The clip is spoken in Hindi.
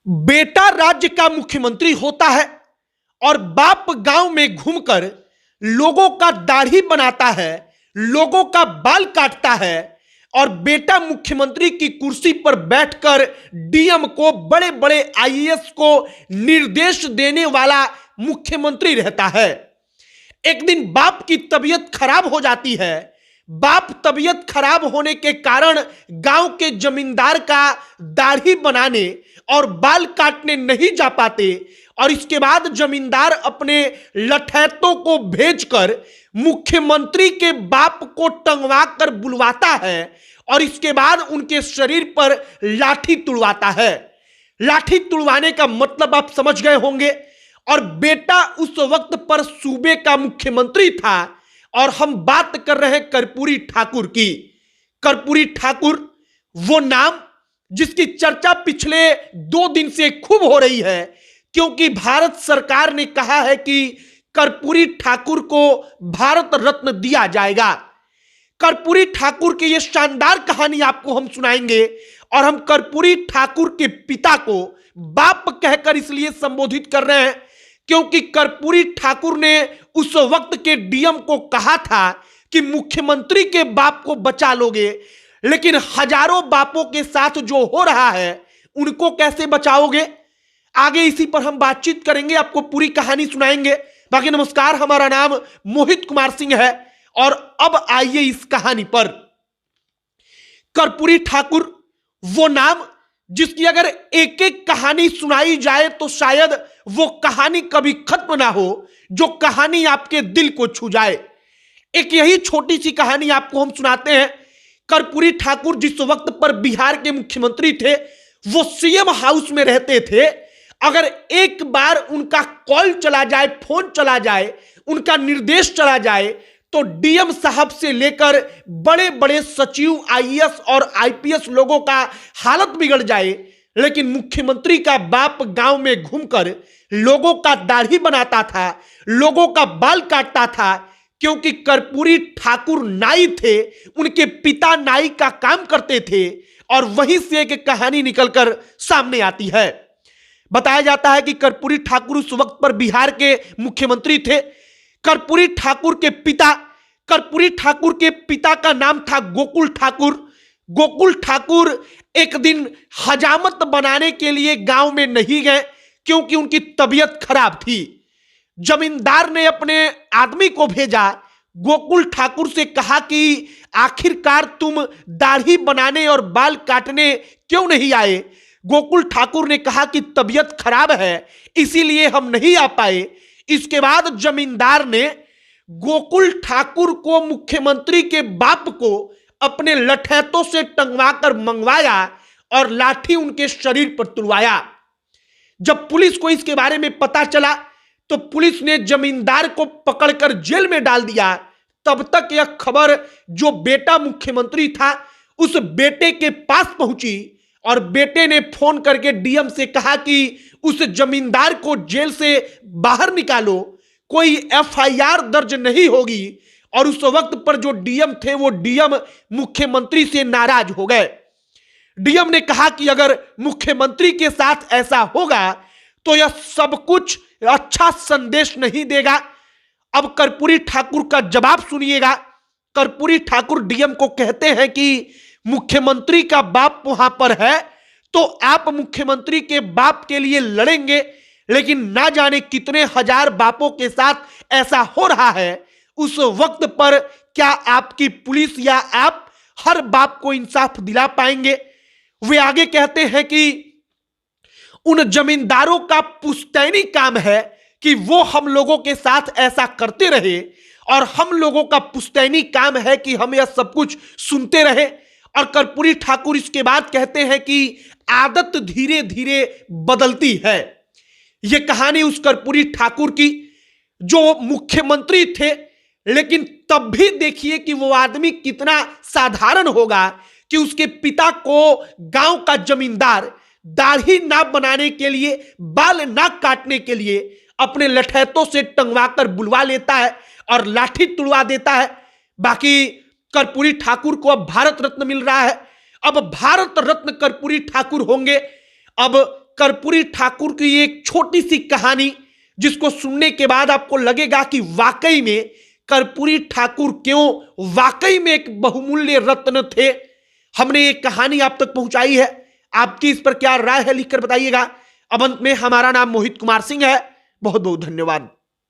बेटा राज्य का मुख्यमंत्री होता है और बाप गांव में घूमकर लोगों का दाढ़ी बनाता है, लोगों का बाल काटता है और बेटा मुख्यमंत्री की कुर्सी पर बैठकर डीएम को, बड़े बड़े आईएएस को निर्देश देने वाला मुख्यमंत्री रहता है। एक दिन बाप की तबीयत खराब हो जाती है। बाप तबीयत खराब होने के कारण गांव के जमींदार का दाढ़ी बनाने और बाल काटने नहीं जा पाते और इसके बाद जमींदार अपने लठैतों को भेजकर मुख्यमंत्री के बाप को टंगवा कर बुलवाता है और इसके बाद उनके शरीर पर लाठी तुड़वाता है। लाठी तुड़वाने का मतलब आप समझ गए होंगे। और बेटा उस वक्त पर सूबे का मुख्यमंत्री था और हम बात कर रहे हैं कर्पूरी ठाकुर की। कर्पूरी ठाकुर वो नाम जिसकी चर्चा पिछले 2 दिन से खूब हो रही है, क्योंकि भारत सरकार ने कहा है कि कर्पूरी ठाकुर को भारत रत्न दिया जाएगा। कर्पूरी ठाकुर की यह शानदार कहानी आपको हम सुनाएंगे और हम कर्पूरी ठाकुर के पिता को बाप कहकर इसलिए संबोधित कर रहे हैं क्योंकि कर्पूरी ठाकुर ने उस वक्त के डीएम को कहा था कि मुख्यमंत्री के बाप को बचा लोगे, लेकिन हजारों बापों के साथ जो हो रहा है उनको कैसे बचाओगे। आगे इसी पर हम बातचीत करेंगे, आपको पूरी कहानी सुनाएंगे। बाकी नमस्कार, हमारा नाम मोहित कुमार सिंह है और अब आइए इस कहानी पर। कर्पूरी ठाकुर वो नाम जिसकी अगर एक एक कहानी सुनाई जाए तो शायद वो कहानी कभी खत्म ना हो, जो कहानी आपके दिल को छू जाए। एक यही छोटी सी कहानी आपको हम सुनाते हैं। कर्पूरी ठाकुर जिस वक्त पर बिहार के मुख्यमंत्री थे वो सीएम हाउस में रहते थे। अगर एक बार उनका कॉल चला जाए, फोन चला जाए, उनका निर्देश चला जाए तो डीएम साहब से लेकर बड़े बड़े सचिव, आईएएस और आईपीएस लोगों का हालत बिगड़ जाए, लेकिन मुख्यमंत्री का बाप गांव में घूमकर लोगों का दाढ़ी बनाता था, लोगों का बाल काटता था, क्योंकि कर्पूरी ठाकुर नाई थे, उनके पिता नाई का काम करते थे। और वहीं से एक कहानी निकलकर सामने आती है। बताया जाता है कि कर्पूरी ठाकुर उस वक्त पर बिहार के मुख्यमंत्री थे। कर्पूरी ठाकुर के पिता का नाम था गोकुल ठाकुर। गोकुल ठाकुर एक दिन हजामत बनाने के लिए गांव में नहीं गए क्योंकि उनकी तबीयत खराब थी। जमींदार ने अपने आदमी को भेजा, गोकुल ठाकुर से कहा कि आखिरकार तुम दाढ़ी बनाने और बाल काटने क्यों नहीं आए। गोकुल ठाकुर ने कहा कि तबीयत खराब है इसीलिए हम नहीं आ पाए। इसके बाद जमींदार ने गोकुल ठाकुर को, मुख्यमंत्री के बाप को, अपने लठैतों से टंगवाकर मंगवाया और लाठी उनके शरीर पर तुड़वाया। जब पुलिस को इसके बारे में पता चला तो पुलिस ने जमींदार को पकड़कर जेल में डाल दिया। तब तक यह खबर जो बेटा मुख्यमंत्री था उस बेटे के पास पहुंची और बेटे ने फोन करके डीएम से कहा कि उस जमींदार को जेल से बाहर निकालो, कोई एफआईआर दर्ज नहीं होगी। और उस वक्त पर जो डीएम थे वो डीएम मुख्यमंत्री से नाराज हो गए। डीएम ने कहा कि अगर मुख्यमंत्री के साथ ऐसा होगा तो यह सब कुछ अच्छा संदेश नहीं देगा। अब कर्पूरी ठाकुर का जवाब सुनिएगा। कर्पूरी ठाकुर डीएम को कहते हैं कि मुख्यमंत्री का बाप वहां पर है तो आप मुख्यमंत्री के बाप के लिए लड़ेंगे, लेकिन ना जाने कितने हजार बापों के साथ ऐसा हो रहा है। उस वक्त पर क्या आपकी पुलिस या आप हर बाप को इंसाफ दिला पाएंगे। वे आगे कहते हैं कि उन जमींदारों का पुश्तैनी काम है कि वो हम लोगों के साथ ऐसा करते रहे और हम लोगों का पुश्तैनी काम है कि हम यह सब कुछ सुनते रहे। और कर्पूरी ठाकुर इसके बाद कहते हैं कि आदत धीरे धीरे बदलती है। यह कहानी उस कर्पूरी ठाकुर की जो मुख्यमंत्री थे, लेकिन तब भी देखिए कि वो आदमी कितना साधारण होगा कि उसके पिता को गांव का जमींदार दाढ़ी ना बनाने के लिए, बाल ना काटने के लिए अपने लठैतों से टंगवाकर बुलवा लेता है और लाठी तुड़वा देता है। बाकी कर्पूरी ठाकुर को अब भारत रत्न मिल रहा है। अब भारत रत्न कर्पूरी ठाकुर होंगे। अब कर्पूरी ठाकुर की एक छोटी सी कहानी, जिसको सुनने के बाद आपको लगेगा कि वाकई में कर्पूरी ठाकुर क्यों वाकई में एक बहुमूल्य रत्न थे। हमने एक कहानी आप तक पहुंचाई है, आपकी इस पर क्या राय है लिखकर बताइएगा। अब अंत में हमारा नाम मोहित कुमार सिंह है। बहुत बहुत धन्यवाद।